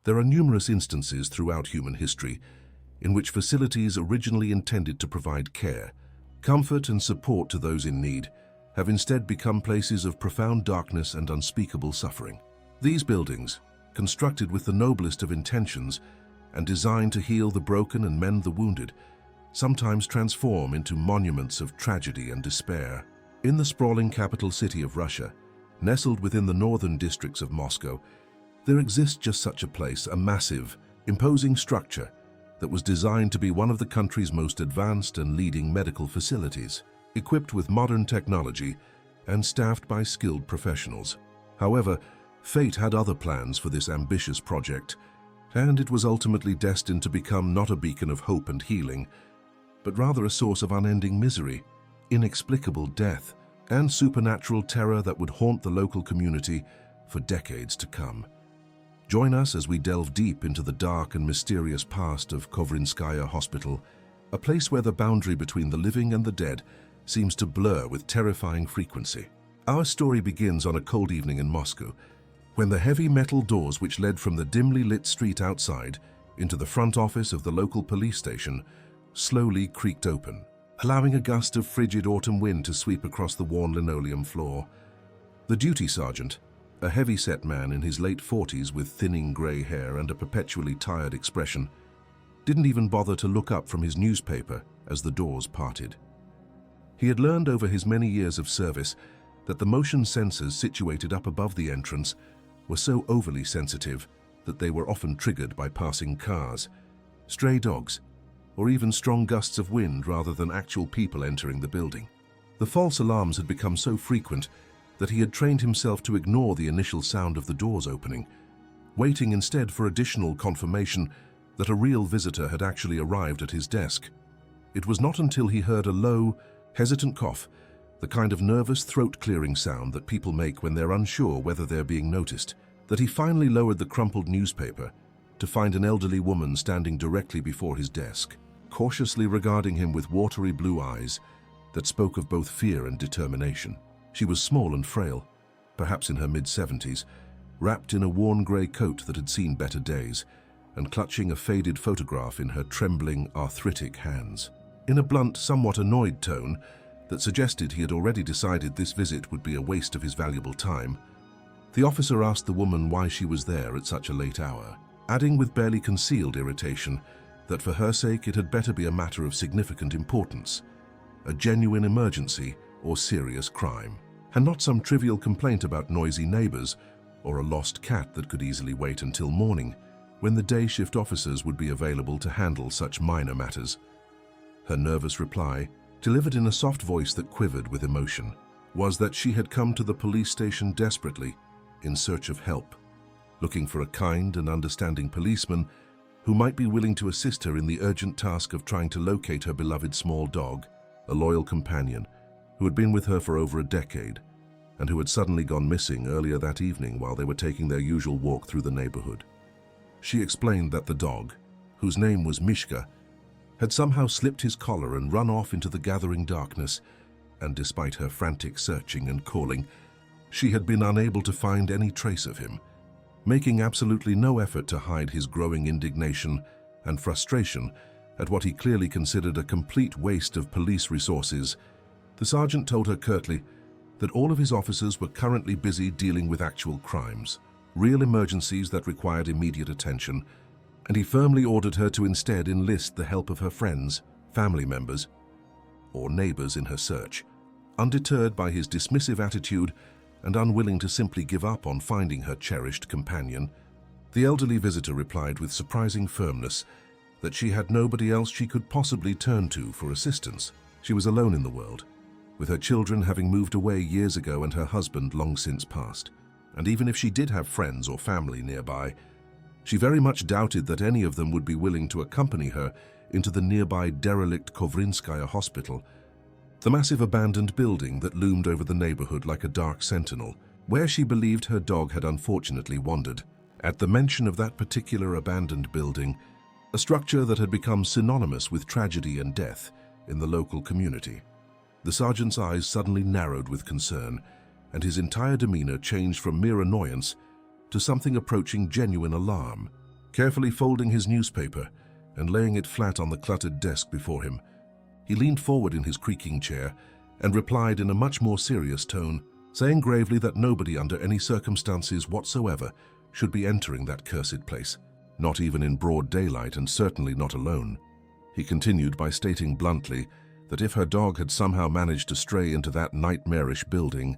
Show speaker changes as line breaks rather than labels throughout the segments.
There are numerous instances throughout human history in which facilities originally intended to provide care, comfort, and support to those in need have instead become places of profound darkness and unspeakable suffering. These buildings, constructed with the noblest of intentions and designed to heal the broken and mend the wounded, sometimes transform into monuments of tragedy and despair. In the sprawling capital city of Russia, nestled within the northern districts of Moscow, there exists just such a place, a massive, imposing structure that was designed to be one of the country's most advanced and leading medical facilities, equipped with modern technology and staffed by skilled professionals. However, fate had other plans for this ambitious project, and it was ultimately destined to become not a beacon of hope and healing, but rather a source of unending misery, inexplicable death, and supernatural terror that would haunt the local community for decades to come. Join us as we delve deep into the dark and mysterious past of Khovrinskaya Hospital, a place where the boundary between the living and the dead seems to blur with terrifying frequency. Our story begins on a cold evening in Moscow, when the heavy metal doors which led from the dimly lit street outside into the front office of the local police station slowly creaked open, allowing a gust of frigid autumn wind to sweep across the worn linoleum floor. The duty sergeant, a heavy-set man in his late 40s with thinning grey hair and a perpetually tired expression, didn't even bother to look up from his newspaper as the doors parted. He had learned over his many years of service that the motion sensors situated up above the entrance were so overly sensitive that they were often triggered by passing cars, stray dogs, or even strong gusts of wind rather than actual people entering the building. The false alarms had become so frequent that he had trained himself to ignore the initial sound of the doors opening, waiting instead for additional confirmation that a real visitor had actually arrived at his desk. It was not until he heard a low, hesitant cough, the kind of nervous throat-clearing sound that people make when they're unsure whether they're being noticed, that he finally lowered the crumpled newspaper to find an elderly woman standing directly before his desk, cautiously regarding him with watery blue eyes that spoke of both fear and determination. She was small and frail, perhaps in her mid-70s, wrapped in a worn grey coat that had seen better days, and clutching a faded photograph in her trembling, arthritic hands. In a blunt, somewhat annoyed tone that suggested he had already decided this visit would be a waste of his valuable time, the officer asked the woman why she was there at such a late hour, adding with barely concealed irritation that for her sake it had better be a matter of significant importance, a genuine emergency or serious crime, and not some trivial complaint about noisy neighbors or a lost cat that could easily wait until morning, when the day shift officers would be available to handle such minor matters. Her nervous reply, delivered in a soft voice that quivered with emotion, was that she had come to the police station desperately in search of help, looking for a kind and understanding policeman who might be willing to assist her in the urgent task of trying to locate her beloved small dog, a loyal companion who had been with her for over a decade and who had suddenly gone missing earlier that evening while they were taking their usual walk through the neighborhood. She explained that the dog, whose name was Mishka, had somehow slipped his collar and run off into the gathering darkness, and despite her frantic searching and calling, she had been unable to find any trace of him. Making absolutely no effort to hide his growing indignation and frustration at what he clearly considered a complete waste of police resources, the sergeant told her curtly that all of his officers were currently busy dealing with actual crimes, real emergencies that required immediate attention, and he firmly ordered her to instead enlist the help of her friends, family members, or neighbors in her search. Undeterred by his dismissive attitude and unwilling to simply give up on finding her cherished companion, the elderly visitor replied with surprising firmness that she had nobody else she could possibly turn to for assistance. She was alone in the world, with her children having moved away years ago and her husband long since passed. And even if she did have friends or family nearby, she very much doubted that any of them would be willing to accompany her into the nearby derelict Khovrinskaya Hospital, the massive abandoned building that loomed over the neighborhood like a dark sentinel, where she believed her dog had unfortunately wandered. At the mention of that particular abandoned building, a structure that had become synonymous with tragedy and death in the local community, the sergeant's eyes suddenly narrowed with concern, and his entire demeanor changed from mere annoyance to something approaching genuine alarm. Carefully folding his newspaper and laying it flat on the cluttered desk before him, he leaned forward in his creaking chair and replied in a much more serious tone, saying gravely that nobody under any circumstances whatsoever should be entering that cursed place, not even in broad daylight and certainly not alone. He continued by stating bluntly that if her dog had somehow managed to stray into that nightmarish building,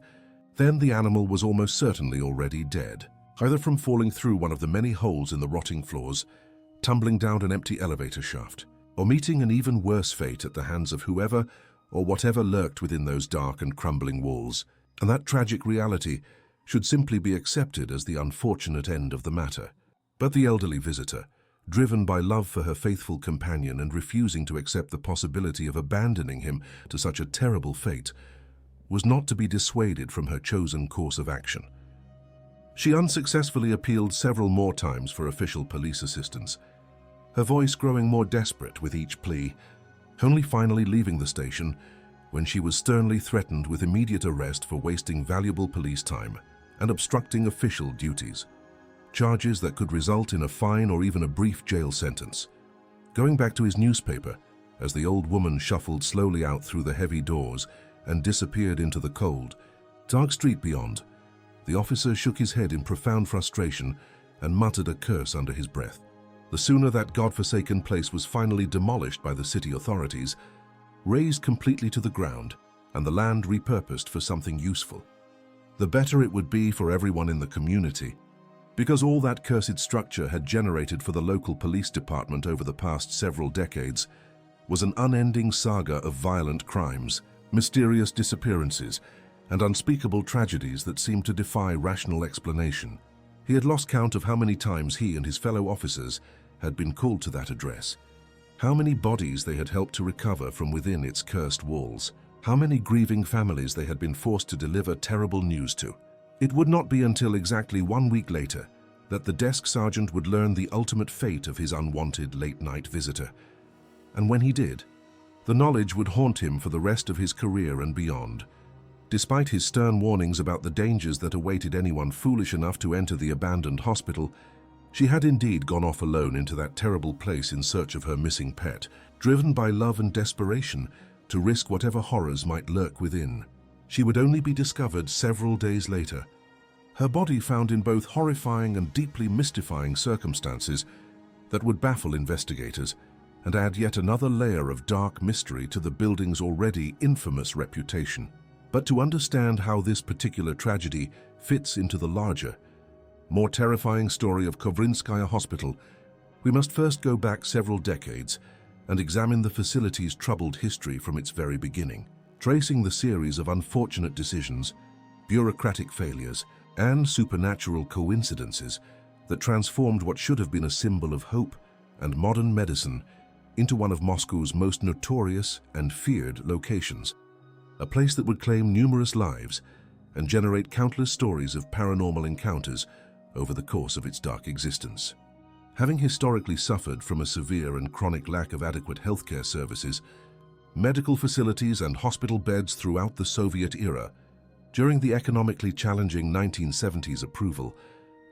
then the animal was almost certainly already dead, either from falling through one of the many holes in the rotting floors, tumbling down an empty elevator shaft, or meeting an even worse fate at the hands of whoever or whatever lurked within those dark and crumbling walls, and that tragic reality should simply be accepted as the unfortunate end of the matter. But the elderly visitor, driven by love for her faithful companion and refusing to accept the possibility of abandoning him to such a terrible fate, was not to be dissuaded from her chosen course of action. She unsuccessfully appealed several more times for official police assistance, her voice growing more desperate with each plea, only finally leaving the station when she was sternly threatened with immediate arrest for wasting valuable police time and obstructing official duties, charges that could result in a fine or even a brief jail sentence. Going back to his newspaper, as the old woman shuffled slowly out through the heavy doors and disappeared into the cold, dark street beyond, the officer shook his head in profound frustration and muttered a curse under his breath. The sooner that godforsaken place was finally demolished by the city authorities, razed completely to the ground, and the land repurposed for something useful, the better it would be for everyone in the community, because all that cursed structure had generated for the local police department over the past several decades was an unending saga of violent crimes, mysterious disappearances, and unspeakable tragedies that seemed to defy rational explanation. He had lost count of how many times he and his fellow officers had been called to that address, how many bodies they had helped to recover from within its cursed walls, how many grieving families they had been forced to deliver terrible news to. It would not be until exactly 1 week later that the desk sergeant would learn the ultimate fate of his unwanted late-night visitor. And when he did, the knowledge would haunt him for the rest of his career and beyond. Despite his stern warnings about the dangers that awaited anyone foolish enough to enter the abandoned hospital, she had indeed gone off alone into that terrible place in search of her missing pet, driven by love and desperation to risk whatever horrors might lurk within. She would only be discovered several days later, her body found in both horrifying and deeply mystifying circumstances that would baffle investigators and add yet another layer of dark mystery to the building's already infamous reputation. But to understand how this particular tragedy fits into the larger, more terrifying story of Khovrinskaya Hospital, we must first go back several decades and examine the facility's troubled history from its very beginning, tracing the series of unfortunate decisions, bureaucratic failures, and supernatural coincidences that transformed what should have been a symbol of hope and modern medicine into one of Moscow's most notorious and feared locations, a place that would claim numerous lives and generate countless stories of paranormal encounters over the course of its dark existence. Having historically suffered from a severe and chronic lack of adequate healthcare services, medical facilities and hospital beds throughout the Soviet era, during the economically challenging 1970s approval,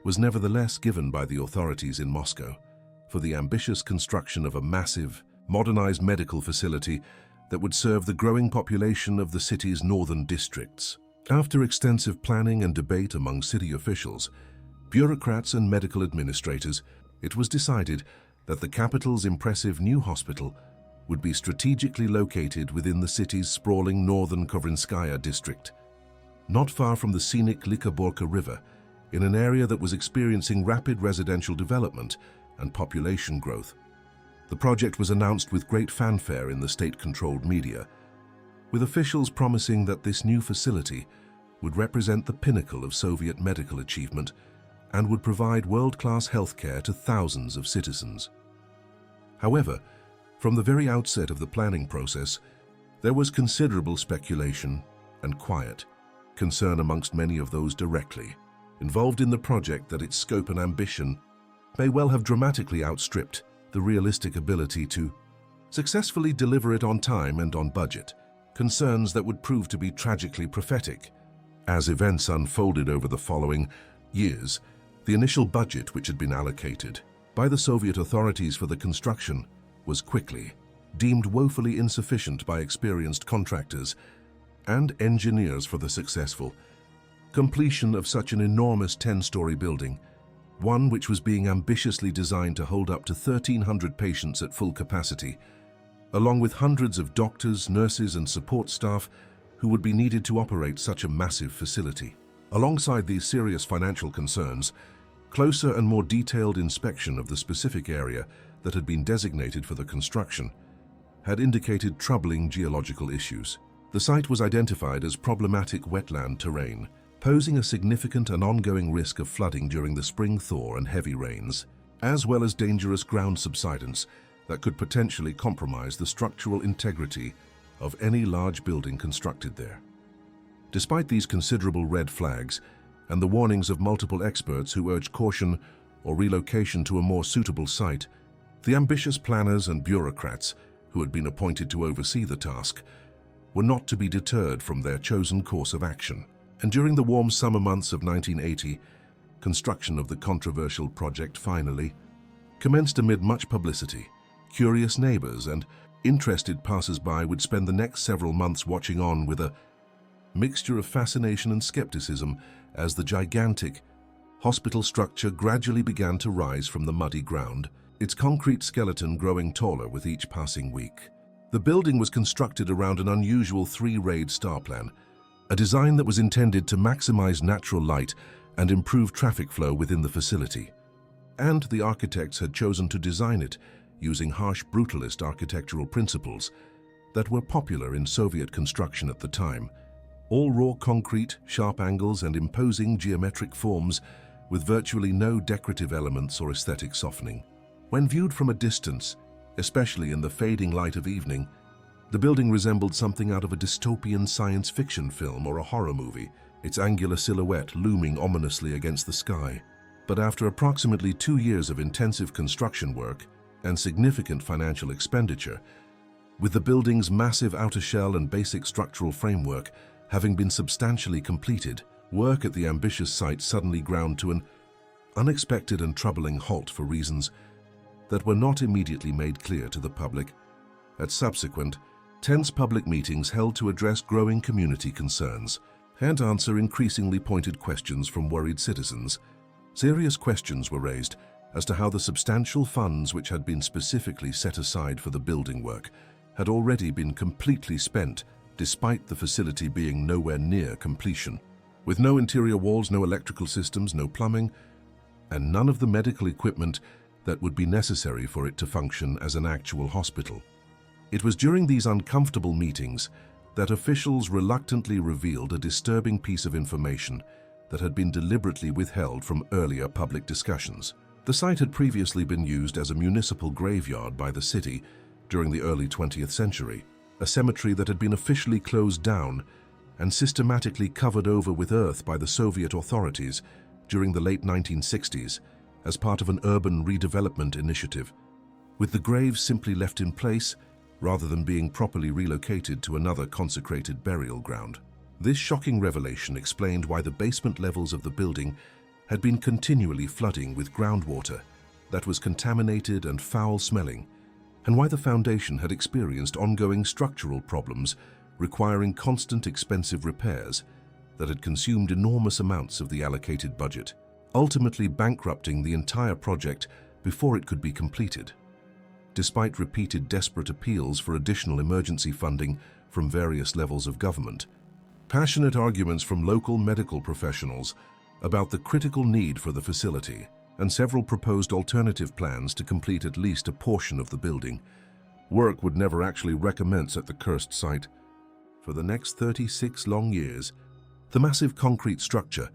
was nevertheless given by the authorities in Moscow for the ambitious construction of a massive, modernized medical facility that would serve the growing population of the city's northern districts. After extensive planning and debate among city officials, bureaucrats and medical administrators, it was decided that the capital's impressive new hospital would be strategically located within the city's sprawling northern Khovrinskaya district, not far from the scenic Likaborka River, in an area that was experiencing rapid residential development and population growth. The project was announced with great fanfare in the state-controlled media, with officials promising that this new facility would represent the pinnacle of Soviet medical achievement and would provide world-class healthcare to thousands of citizens. However, from the very outset of the planning process, there was considerable speculation and quiet concern amongst many of those directly involved in the project that its scope and ambition may well have dramatically outstripped the realistic ability to successfully deliver it on time and on budget, concerns that would prove to be tragically prophetic. As events unfolded over the following years, the initial budget which had been allocated by the Soviet authorities for the construction was quickly deemed woefully insufficient by experienced contractors and engineers for the successful completion of such an enormous 10-story building, one which was being ambitiously designed to hold up to 1,300 patients at full capacity, along with hundreds of doctors, nurses, and support staff who would be needed to operate such a massive facility. Alongside these serious financial concerns, closer and more detailed inspection of the specific area that had been designated for the construction had indicated troubling geological issues. The site was identified as problematic wetland terrain, posing a significant and ongoing risk of flooding during the spring thaw and heavy rains, as well as dangerous ground subsidence that could potentially compromise the structural integrity of any large building constructed there. Despite these considerable red flags and the warnings of multiple experts who urged caution or relocation to a more suitable site, the ambitious planners and bureaucrats who had been appointed to oversee the task were not to be deterred from their chosen course of action. And during the warm summer months of 1980, construction of the controversial project finally commenced amid much publicity. Curious neighbors and interested passers-by would spend the next several months watching on with a mixture of fascination and skepticism as the gigantic hospital structure gradually began to rise from the muddy ground, its concrete skeleton growing taller with each passing week. The building was constructed around an unusual three-rayed star plan, a design that was intended to maximize natural light and improve traffic flow within the facility. And the architects had chosen to design it using harsh brutalist architectural principles that were popular in Soviet construction at the time. All raw concrete, sharp angles, and imposing geometric forms with virtually no decorative elements or aesthetic softening. When viewed from a distance, especially in the fading light of evening, the building resembled something out of a dystopian science fiction film or a horror movie, its angular silhouette looming ominously against the sky. But after approximately 2 years of intensive construction work and significant financial expenditure, with the building's massive outer shell and basic structural framework having been substantially completed, work at the ambitious site suddenly ground to an unexpected and troubling halt for reasons that were not immediately made clear to the public. At subsequent, tense public meetings held to address growing community concerns and answer increasingly pointed questions from worried citizens, serious questions were raised as to how the substantial funds which had been specifically set aside for the building work had already been completely spent, despite the facility being nowhere near completion. With no interior walls, no electrical systems, no plumbing, and none of the medical equipment that would be necessary for it to function as an actual hospital. It was during these uncomfortable meetings that officials reluctantly revealed a disturbing piece of information that had been deliberately withheld from earlier public discussions. The site had previously been used as a municipal graveyard by the city during the early 20th century, a cemetery that had been officially closed down and systematically covered over with earth by the Soviet authorities during the late 1960s as part of an urban redevelopment initiative, with the graves simply left in place rather than being properly relocated to another consecrated burial ground. This shocking revelation explained why the basement levels of the building had been continually flooding with groundwater that was contaminated and foul-smelling, and why the foundation had experienced ongoing structural problems requiring constant expensive repairs that had consumed enormous amounts of the allocated budget, ultimately bankrupting the entire project before it could be completed. Despite repeated desperate appeals for additional emergency funding from various levels of government, passionate arguments from local medical professionals about the critical need for the facility, and several proposed alternative plans to complete at least a portion of the building, work would never actually recommence at the cursed site. For the next 36 long years, the massive concrete structure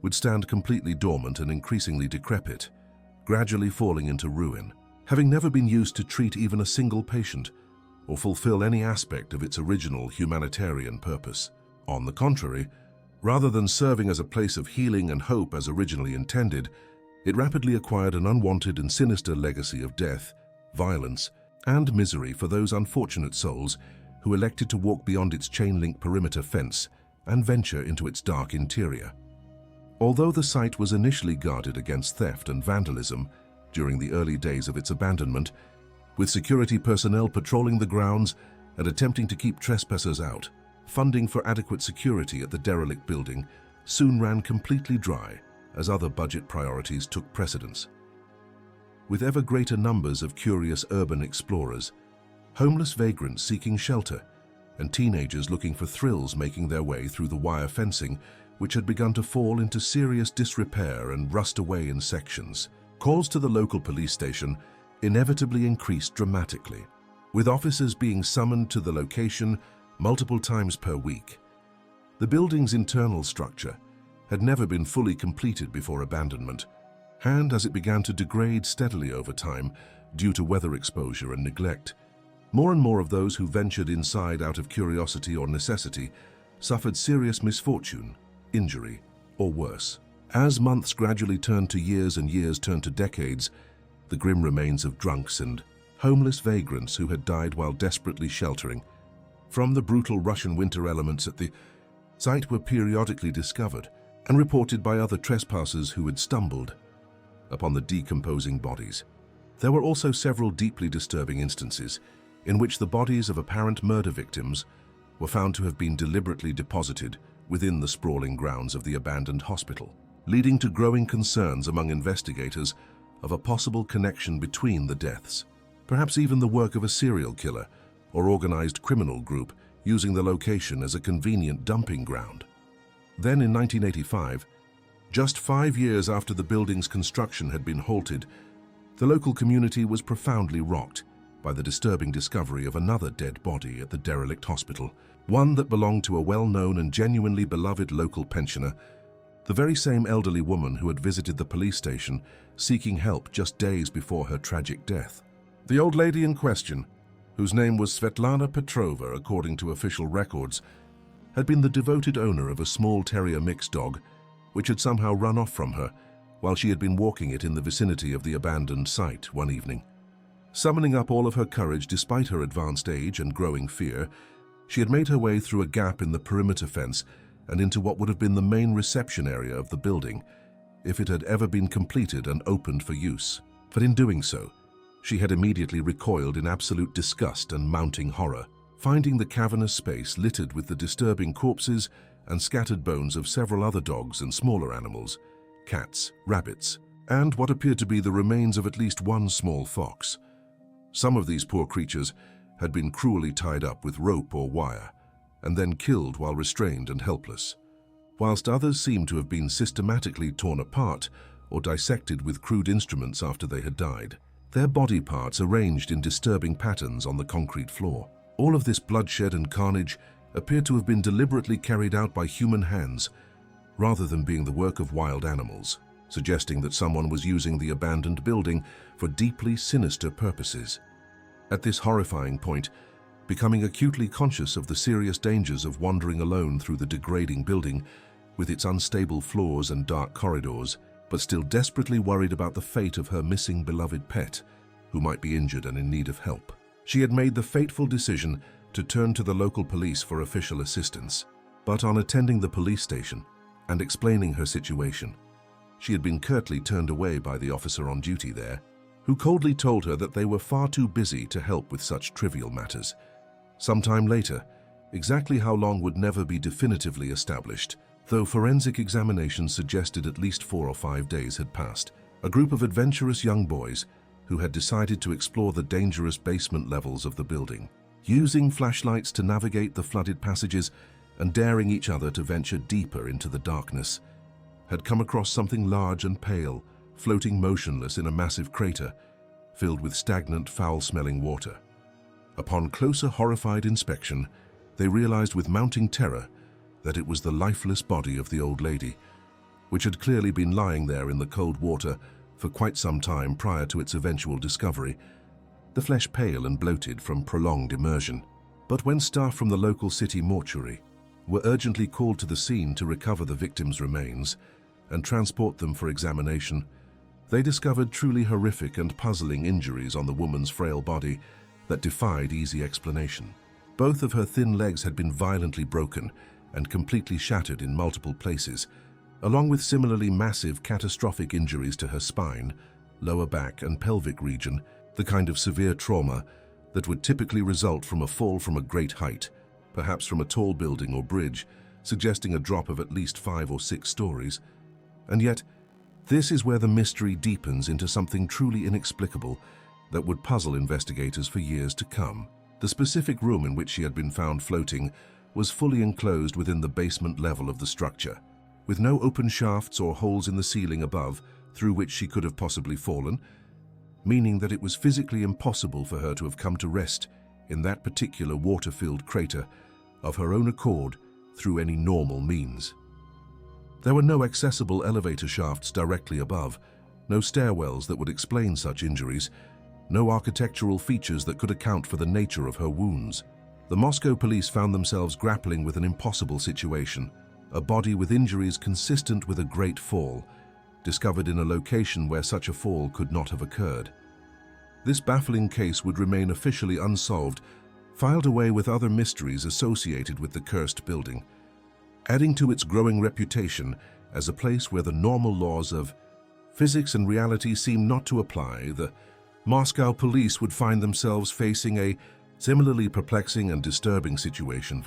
would stand completely dormant and increasingly decrepit, gradually falling into ruin, having never been used to treat even a single patient or fulfill any aspect of its original humanitarian purpose. On the contrary, rather than serving as a place of healing and hope as originally intended, it rapidly acquired an unwanted and sinister legacy of death, violence, and misery for those unfortunate souls who elected to walk beyond its chain-link perimeter fence and venture into its dark interior. Although the site was initially guarded against theft and vandalism during the early days of its abandonment, with security personnel patrolling the grounds and attempting to keep trespassers out. Funding for adequate security at the derelict building soon ran completely dry as other budget priorities took precedence. With ever greater numbers of curious urban explorers, homeless vagrants seeking shelter, and teenagers looking for thrills making their way through the wire fencing, which had begun to fall into serious disrepair and rust away in sections, calls to the local police station inevitably increased dramatically, with officers being summoned to the location multiple times per week. The building's internal structure had never been fully completed before abandonment, and as it began to degrade steadily over time due to weather exposure and neglect, more and more of those who ventured inside out of curiosity or necessity suffered serious misfortune, injury, or worse. As months gradually turned to years and years turned to decades, the grim remains of drunks and homeless vagrants who had died while desperately sheltering from the brutal Russian winter elements at the site were periodically discovered and reported by other trespassers who had stumbled upon the decomposing bodies. There were also several deeply disturbing instances in which the bodies of apparent murder victims were found to have been deliberately deposited within the sprawling grounds of the abandoned hospital, leading to growing concerns among investigators of a possible connection between the deaths, perhaps even the work of a serial killer or organized criminal group using the location as a convenient dumping ground. Then in 1985, just 5 years after the building's construction had been halted, the local community was profoundly rocked by the disturbing discovery of another dead body at the derelict hospital, one that belonged to a well-known and genuinely beloved local pensioner, the very same elderly woman who had visited the police station seeking help just days before her tragic death. The old lady in question, whose name was Svetlana Petrova according to official records, had been the devoted owner of a small terrier mix dog which had somehow run off from her while she had been walking it in the vicinity of the abandoned site one evening. Summoning up all of her courage despite her advanced age and growing fear, she had made her way through a gap in the perimeter fence and into what would have been the main reception area of the building if it had ever been completed and opened for use. But in doing so, she had immediately recoiled in absolute disgust and mounting horror, finding the cavernous space littered with the disturbing corpses and scattered bones of several other dogs and smaller animals, cats, rabbits, and what appeared to be the remains of at least one small fox. Some of these poor creatures had been cruelly tied up with rope or wire, and then killed while restrained and helpless, whilst others seemed to have been systematically torn apart or dissected with crude instruments after they had died, their body parts arranged in disturbing patterns on the concrete floor. All of this bloodshed and carnage appeared to have been deliberately carried out by human hands rather than being the work of wild animals, suggesting that someone was using the abandoned building for deeply sinister purposes. At this horrifying point, becoming acutely conscious of the serious dangers of wandering alone through the degrading building with its unstable floors and dark corridors, but still desperately worried about the fate of her missing beloved pet, who might be injured and in need of help, she had made the fateful decision to turn to the local police for official assistance. But on attending the police station and explaining her situation, she had been curtly turned away by the officer on duty there, who coldly told her that they were far too busy to help with such trivial matters. Sometime later, exactly how long would never be definitively established, though forensic examinations suggested at least 4 or 5 days had passed, a group of adventurous young boys who had decided to explore the dangerous basement levels of the building, using flashlights to navigate the flooded passages and daring each other to venture deeper into the darkness, had come across something large and pale, floating motionless in a massive crater filled with stagnant, foul-smelling water. Upon closer horrified inspection, they realized with mounting terror that it was the lifeless body of the old lady, which had clearly been lying there in the cold water for quite some time prior to its eventual discovery, the flesh pale and bloated from prolonged immersion. But when staff from the local city mortuary were urgently called to the scene to recover the victims' remains and transport them for examination, they discovered truly horrific and puzzling injuries on the woman's frail body that defied easy explanation. Both of her thin legs had been violently broken and completely shattered in multiple places, along with similarly massive catastrophic injuries to her spine, lower back and pelvic region, the kind of severe trauma that would typically result from a fall from a great height, perhaps from a tall building or bridge, suggesting a drop of at least 5 or 6 stories. And yet, this is where the mystery deepens into something truly inexplicable that would puzzle investigators for years to come. The specific room in which she had been found floating was fully enclosed within the basement level of the structure, with no open shafts or holes in the ceiling above through which she could have possibly fallen, meaning that it was physically impossible for her to have come to rest in that particular water-filled crater of her own accord through any normal means. There were no accessible elevator shafts directly above, no stairwells that would explain such injuries, no architectural features that could account for the nature of her wounds. The Moscow police found themselves grappling with an impossible situation, a body with injuries consistent with a great fall, discovered in a location where such a fall could not have occurred. This baffling case would remain officially unsolved, filed away with other mysteries associated with the cursed building, adding to its growing reputation as a place where the normal laws of physics and reality seem not to apply. The Moscow police would find themselves facing a similarly perplexing and disturbing situation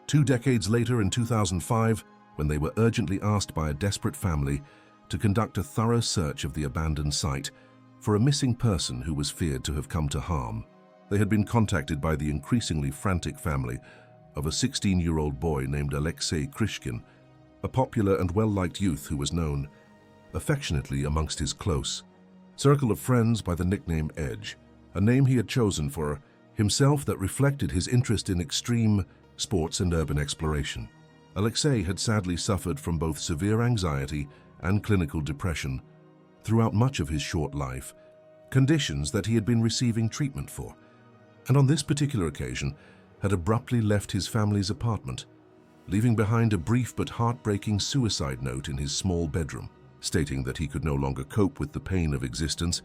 2 decades later in 2005, when they were urgently asked by a desperate family to conduct a thorough search of the abandoned site for a missing person who was feared to have come to harm. They had been contacted by the increasingly frantic family of a 16-year-old boy named Alexei Krishkin, a popular and well-liked youth who was known affectionately amongst his close circle of friends by the nickname Edge, a name he had chosen for himself that reflected his interest in extreme sports and urban exploration. Alexei had sadly suffered from both severe anxiety and clinical depression throughout much of his short life, conditions that he had been receiving treatment for, and on this particular occasion had abruptly left his family's apartment, leaving behind a brief but heartbreaking suicide note in his small bedroom, stating that he could no longer cope with the pain of existence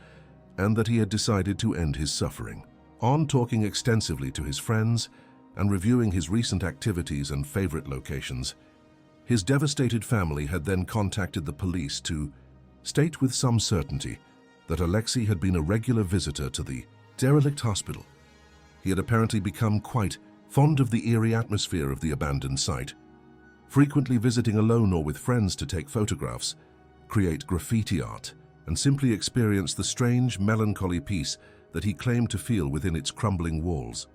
and that he had decided to end his suffering. On talking extensively to his friends and reviewing his recent activities and favorite locations, his devastated family had then contacted the police to state with some certainty that Alexei had been a regular visitor to the derelict hospital. He had apparently become quite fond of the eerie atmosphere of the abandoned site, frequently visiting alone or with friends to take photographs, create graffiti art, and simply experience the strange, melancholy peace that he claimed to feel within its crumbling walls,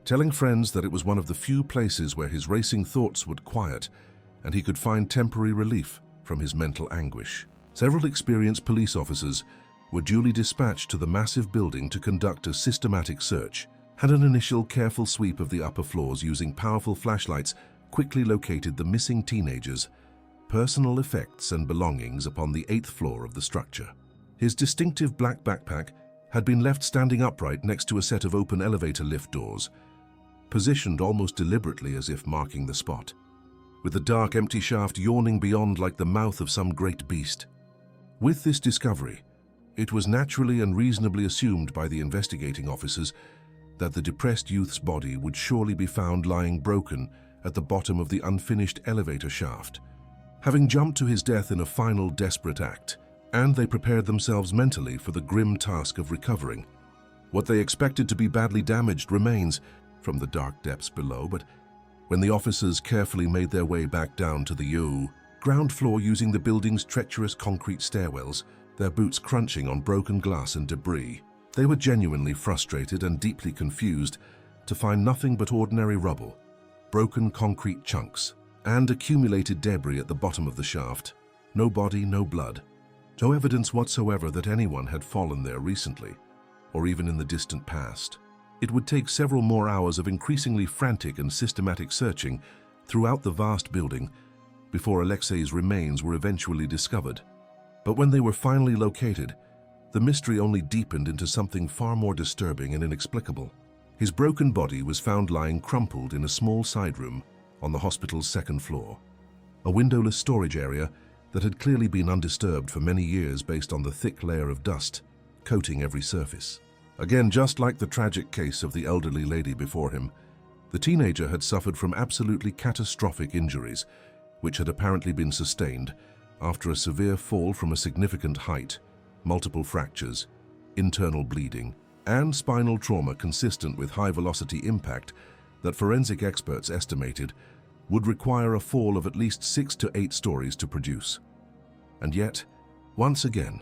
telling friends that it was one of the few places where his racing thoughts would quiet and he could find temporary relief from his mental anguish. Several experienced police officers were duly dispatched to the massive building to conduct a systematic search, and an initial careful sweep of the upper floors using powerful flashlights quickly located the missing teenager's personal effects and belongings upon the 8th floor of the structure. His distinctive black backpack had been left standing upright next to a set of open elevator lift doors, positioned almost deliberately as if marking the spot, with the dark empty shaft yawning beyond like the mouth of some great beast. With this discovery, it was naturally and reasonably assumed by the investigating officers that the depressed youth's body would surely be found lying broken at the bottom of the unfinished elevator shaft, having jumped to his death in a final desperate act, and they prepared themselves mentally for the grim task of recovering what they expected to be badly damaged remains from the dark depths below. But when the officers carefully made their way back down to the ground floor using the building's treacherous concrete stairwells, their boots crunching on broken glass and debris, they were genuinely frustrated and deeply confused to find nothing but ordinary rubble, broken concrete chunks, and accumulated debris at the bottom of the shaft. No body, no blood, no evidence whatsoever that anyone had fallen there recently, or even in the distant past. It would take several more hours of increasingly frantic and systematic searching throughout the vast building before Alexei's remains were eventually discovered. But when they were finally located, the mystery only deepened into something far more disturbing and inexplicable. His broken body was found lying crumpled in a small side room on the hospital's 2nd floor, a windowless storage area that had clearly been undisturbed for many years based on the thick layer of dust coating every surface. Again, just like the tragic case of the elderly lady before him, the teenager had suffered from absolutely catastrophic injuries, which had apparently been sustained after a severe fall from a significant height, multiple fractures, internal bleeding, and spinal trauma consistent with high-velocity impact that forensic experts estimated would require a fall of at least 6 to 8 stories to produce. And yet, once again,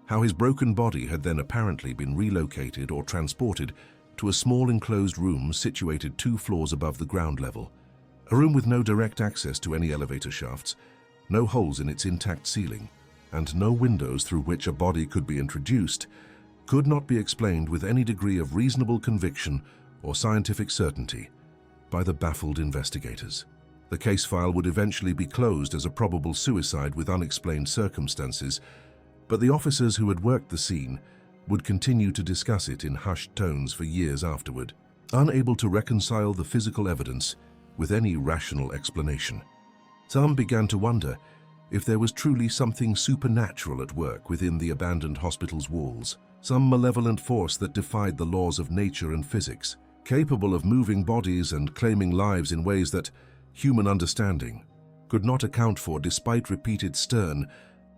how his broken body had then apparently been relocated or transported to a small enclosed room situated 2 floors above the ground level, a room with no direct access to any elevator shafts, no holes in its intact ceiling, and no windows through which a body could be introduced, could not be explained with any degree of reasonable conviction or scientific certainty by the baffled investigators. The case file would eventually be closed as a probable suicide with unexplained circumstances, but the officers who had worked the scene would continue to discuss it in hushed tones for years afterward, unable to reconcile the physical evidence with any rational explanation. Some began to wonder if there was truly something supernatural at work within the abandoned hospital's walls, some malevolent force that defied the laws of nature and physics, capable of moving bodies and claiming lives in ways that human understanding could not account for despite repeated stern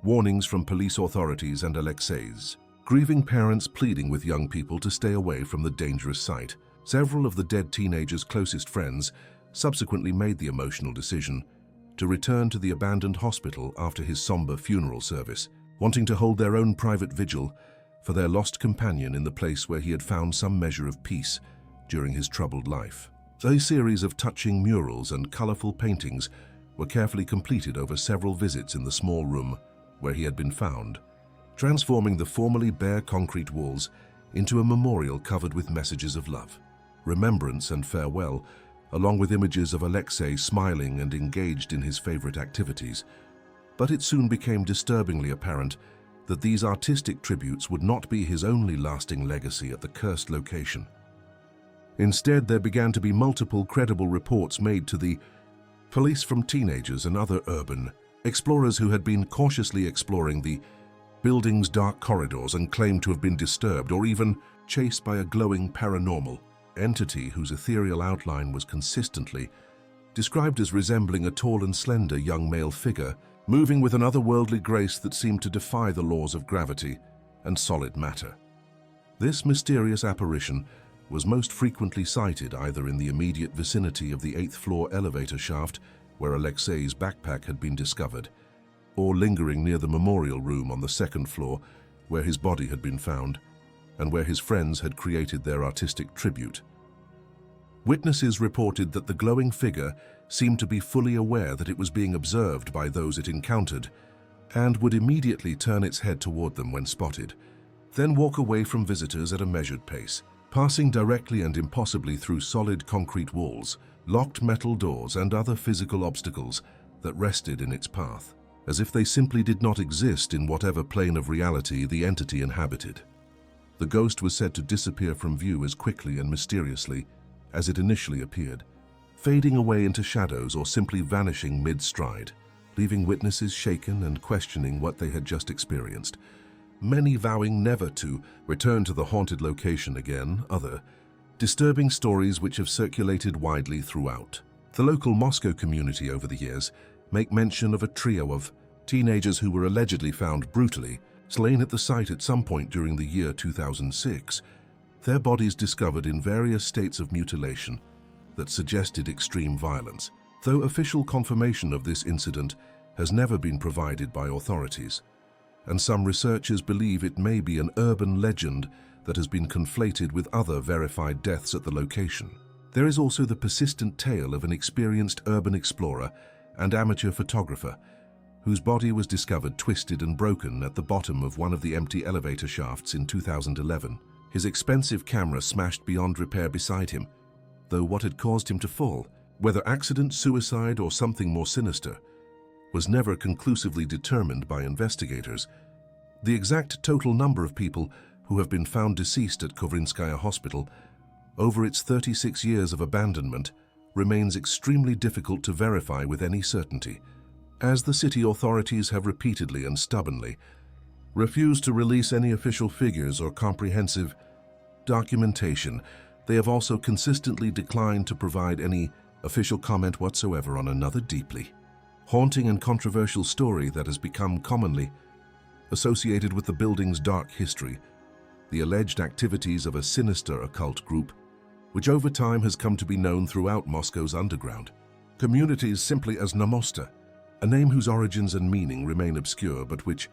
warnings from police authorities and Alexei's grieving parents pleading with young people to stay away from the dangerous site. Several of the dead teenager's closest friends subsequently made the emotional decision to return to the abandoned hospital after his somber funeral service, wanting to hold their own private vigil for their lost companion in the place where he had found some measure of peace during his troubled life. A series of touching murals and colorful paintings were carefully completed over several visits in the small room where he had been found, transforming the formerly bare concrete walls into a memorial covered with messages of love, remembrance, and farewell, along with images of Alexei smiling and engaged in his favorite activities. But it soon became disturbingly apparent that these artistic tributes would not be his only lasting legacy at the cursed location. Instead, there began to be multiple credible reports made to the police from teenagers and other urban explorers who had been cautiously exploring the building's dark corridors and claimed to have been disturbed or even chased by a glowing paranormal entity whose ethereal outline was consistently described as resembling a tall and slender young male figure, moving with an otherworldly grace that seemed to defy the laws of gravity and solid matter. This mysterious apparition was most frequently sighted either in the immediate vicinity of the 8th floor elevator shaft where Alexei's backpack had been discovered, or lingering near the memorial room on the 2nd floor where his body had been found and where his friends had created their artistic tribute. Witnesses reported that the glowing figure seemed to be fully aware that it was being observed by those it encountered and would immediately turn its head toward them when spotted, then walk away from visitors at a measured pace, passing directly and impossibly through solid concrete walls, locked metal doors, and other physical obstacles that rested in its path, as if they simply did not exist in whatever plane of reality the entity inhabited. The ghost was said to disappear from view as quickly and mysteriously as it initially appeared, fading away into shadows or simply vanishing mid-stride, leaving witnesses shaken and questioning what they had just experienced, many vowing never to return to the haunted location again. Other disturbing stories which have circulated widely throughout the local Moscow community over the years make mention of a trio of teenagers who were allegedly found brutally slain at the site at some point during the year 2006, their bodies discovered in various states of mutilation that suggested extreme violence, though official confirmation of this incident has never been provided by authorities, and some researchers believe it may be an urban legend that has been conflated with other verified deaths at the location. There is also the persistent tale of an experienced urban explorer and amateur photographer whose body was discovered twisted and broken at the bottom of one of the empty elevator shafts in 2011, his expensive camera smashed beyond repair beside him, though what had caused him to fall, whether accident, suicide, or something more sinister, was never conclusively determined by investigators. The exact total number of people who have been found deceased at Khovrinskaya Hospital over its 36 years of abandonment remains extremely difficult to verify with any certainty, as the city authorities have repeatedly and stubbornly refused to release any official figures or comprehensive documentation. They have also consistently declined to provide any official comment whatsoever on another deeply haunting and controversial story that has become commonly associated with the building's dark history, the alleged activities of a sinister occult group, which over time has come to be known throughout Moscow's underground communities simply as Namosta, a name whose origins and meaning remain obscure but which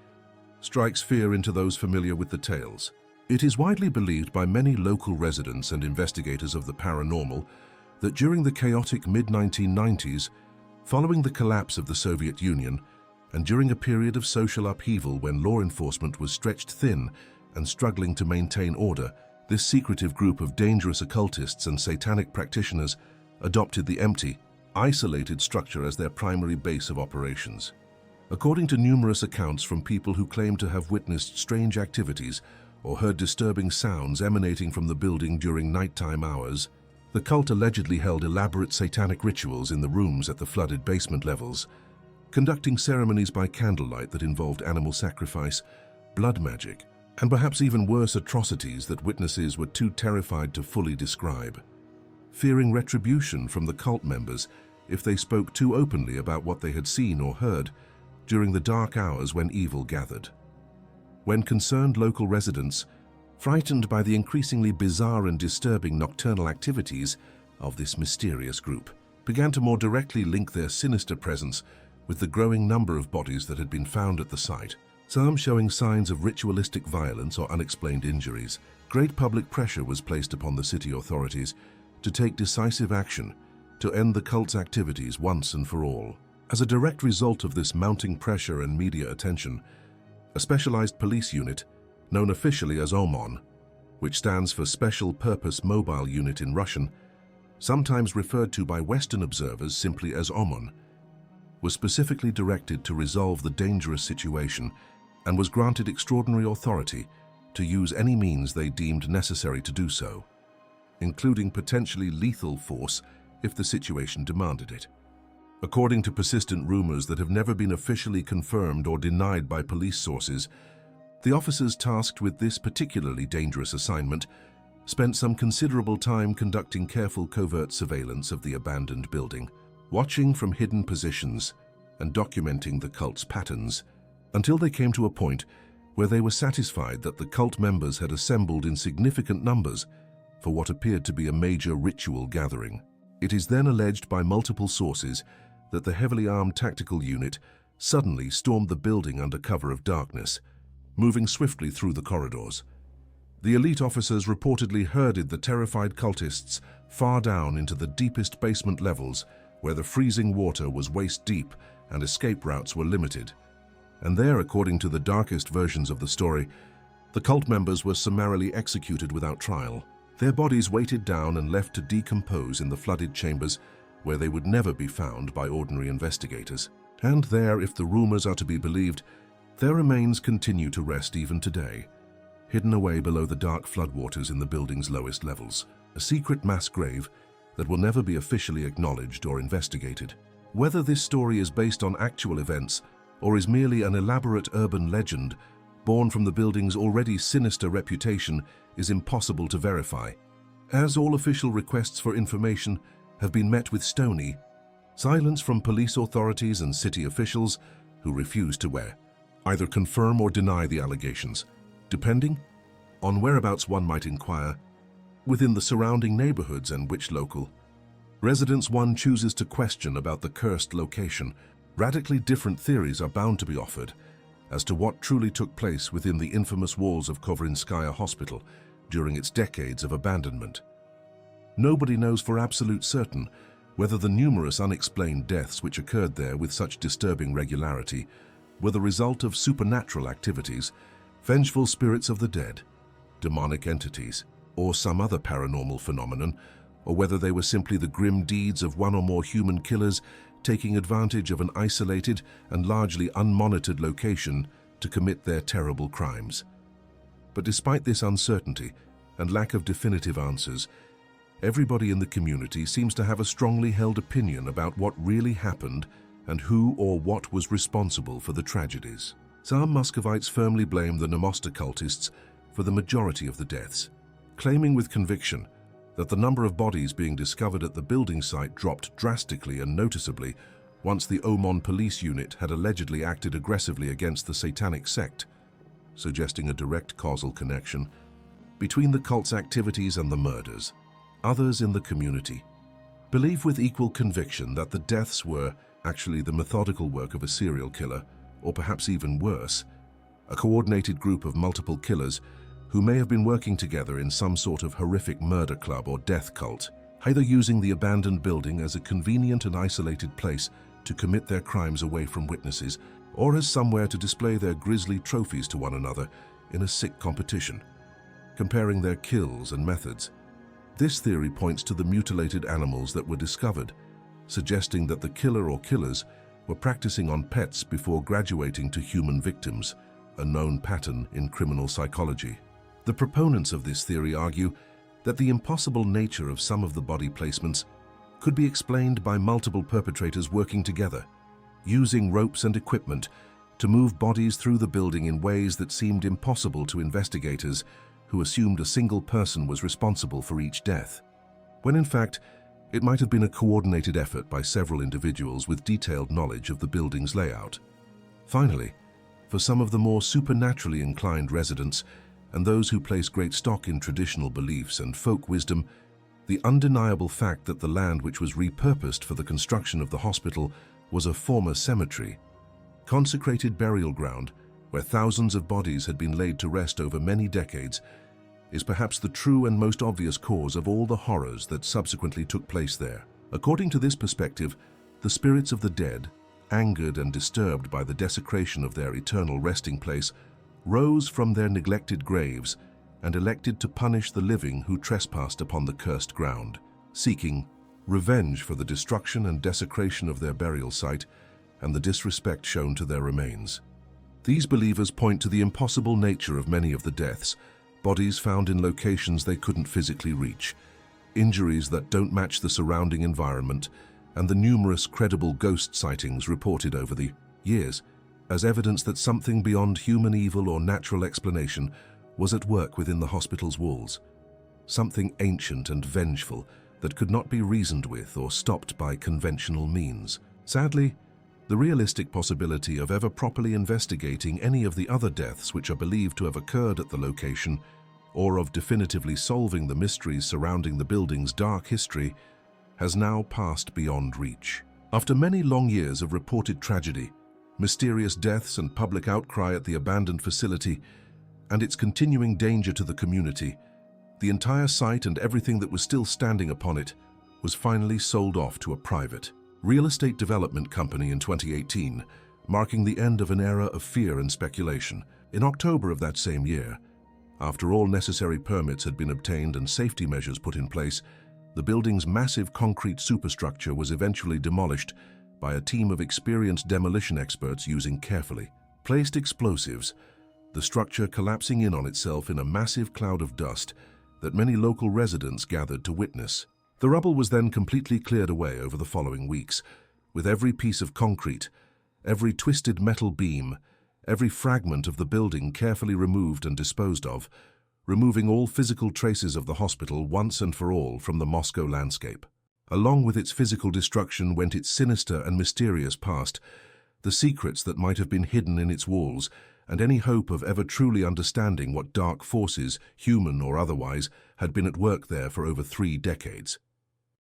strikes fear into those familiar with the tales. It is widely believed by many local residents and investigators of the paranormal that during the chaotic mid-1990s, following the collapse of the Soviet Union, and during a period of social upheaval when law enforcement was stretched thin and struggling to maintain order, this secretive group of dangerous occultists and satanic practitioners adopted the empty, isolated structure as their primary base of operations. According to numerous accounts from people who claim to have witnessed strange activities or heard disturbing sounds emanating from the building during nighttime hours, the cult allegedly held elaborate satanic rituals in the rooms at the flooded basement levels, conducting ceremonies by candlelight that involved animal sacrifice, blood magic, and perhaps even worse atrocities that witnesses were too terrified to fully describe, fearing retribution from the cult members if they spoke too openly about what they had seen or heard during the dark hours when evil gathered. When concerned local residents, frightened by the increasingly bizarre and disturbing nocturnal activities of this mysterious group, began to more directly link their sinister presence with the growing number of bodies that had been found at the site, some showing signs of ritualistic violence or unexplained injuries, great public pressure was placed upon the city authorities to take decisive action to end the cult's activities once and for all. As a direct result of this mounting pressure and media attention, a specialized police unit, known officially as OMON, which stands for Special Purpose Mobile Unit in Russian, sometimes referred to by Western observers simply as OMON, was specifically directed to resolve the dangerous situation and was granted extraordinary authority to use any means they deemed necessary to do so, including potentially lethal force if the situation demanded it. According to persistent rumors that have never been officially confirmed or denied by police sources, the officers tasked with this particularly dangerous assignment spent some considerable time conducting careful covert surveillance of the abandoned building, watching from hidden positions and documenting the cult's patterns, until they came to a point where they were satisfied that the cult members had assembled in significant numbers for what appeared to be a major ritual gathering. It is then alleged by multiple sources that the heavily armed tactical unit suddenly stormed the building under cover of darkness, moving swiftly through the corridors. The elite officers reportedly herded the terrified cultists far down into the deepest basement levels where the freezing water was waist-deep and escape routes were limited. And there, according to the darkest versions of the story, the cult members were summarily executed without trial, their bodies weighted down and left to decompose in the flooded chambers where they would never be found by ordinary investigators. And there, if the rumors are to be believed, their remains continue to rest even today, hidden away below the dark floodwaters in the building's lowest levels, a secret mass grave that will never be officially acknowledged or investigated. Whether this story is based on actual events or is merely an elaborate urban legend born from the building's already sinister reputation is impossible to verify, as all official requests for information have been met with stony silence from police authorities and city officials who refuse to either confirm or deny the allegations, depending on whereabouts one might inquire within the surrounding neighborhoods and which local residents one chooses to question about the cursed location. Radically different theories are bound to be offered as to what truly took place within the infamous walls of Khovrinskaya Hospital during its decades of abandonment. Nobody knows for absolute certain whether the numerous unexplained deaths which occurred there with such disturbing regularity were the result of supernatural activities, vengeful spirits of the dead, demonic entities, or some other paranormal phenomenon, or whether they were simply the grim deeds of one or more human killers taking advantage of an isolated and largely unmonitored location to commit their terrible crimes. But despite this uncertainty and lack of definitive answers, everybody in the community seems to have a strongly held opinion about what really happened and who or what was responsible for the tragedies. Some Muscovites firmly blame the Namosta cultists for the majority of the deaths, claiming with conviction that the number of bodies being discovered at the building site dropped drastically and noticeably once the OMON police unit had allegedly acted aggressively against the satanic sect. suggesting a direct causal connection between the cult's activities and the murders. Others in the community believe with equal conviction that the deaths were actually the methodical work of a serial killer, or perhaps even worse, a coordinated group of multiple killers who may have been working together in some sort of horrific murder club or death cult, either using the abandoned building as a convenient and isolated place to commit their crimes away from witnesses, or as somewhere to display their grisly trophies to one another in a sick competition, comparing their kills and methods. This theory points to the mutilated animals that were discovered, suggesting that the killer or killers were practicing on pets before graduating to human victims, a known pattern in criminal psychology. The proponents of this theory argue that the impossible nature of some of the body placements could be explained by multiple perpetrators working together, using ropes and equipment to move bodies through the building in ways that seemed impossible to investigators who assumed a single person was responsible for each death, when in fact it might have been a coordinated effort by several individuals with detailed knowledge of the building's layout. Finally, for some of the more supernaturally inclined residents and those who place great stock in traditional beliefs and folk wisdom, the undeniable fact that the land which was repurposed for the construction of the hospital was a former cemetery, consecrated burial ground where thousands of bodies had been laid to rest over many decades, is perhaps the true and most obvious cause of all the horrors that subsequently took place there. According to this perspective, the spirits of the dead, angered and disturbed by the desecration of their eternal resting place, rose from their neglected graves and elected to punish the living who trespassed upon the cursed ground, seeking revenge for the destruction and desecration of their burial site and the disrespect shown to their remains. These believers point to the impossible nature of many of the deaths, bodies found in locations they couldn't physically reach, injuries that don't match the surrounding environment, and the numerous credible ghost sightings reported over the years as evidence that something beyond human evil or natural explanation was at work within the hospital's walls, something ancient and vengeful that could not be reasoned with or stopped by conventional means. Sadly, the realistic possibility of ever properly investigating any of the other deaths which are believed to have occurred at the location, or of definitively solving the mysteries surrounding the building's dark history, has now passed beyond reach. After many long years of reported tragedy, mysterious deaths and public outcry at the abandoned facility, and its continuing danger to the community, the entire site and everything that was still standing upon it was finally sold off to a private real estate development company in 2018, marking the end of an era of fear and speculation. In October of that same year, after all necessary permits had been obtained and safety measures put in place, the building's massive concrete superstructure was eventually demolished by a team of experienced demolition experts using carefully placed explosives, the structure collapsing in on itself in a massive cloud of dust that many local residents gathered to witness. The rubble was then completely cleared away over the following weeks, with every piece of concrete, every twisted metal beam, every fragment of the building carefully removed and disposed of, removing all physical traces of the hospital once and for all from the Moscow landscape. Along with its physical destruction went its sinister and mysterious past, the secrets that might have been hidden in its walls, and any hope of ever truly understanding what dark forces, human or otherwise, had been at work there for over 3 decades.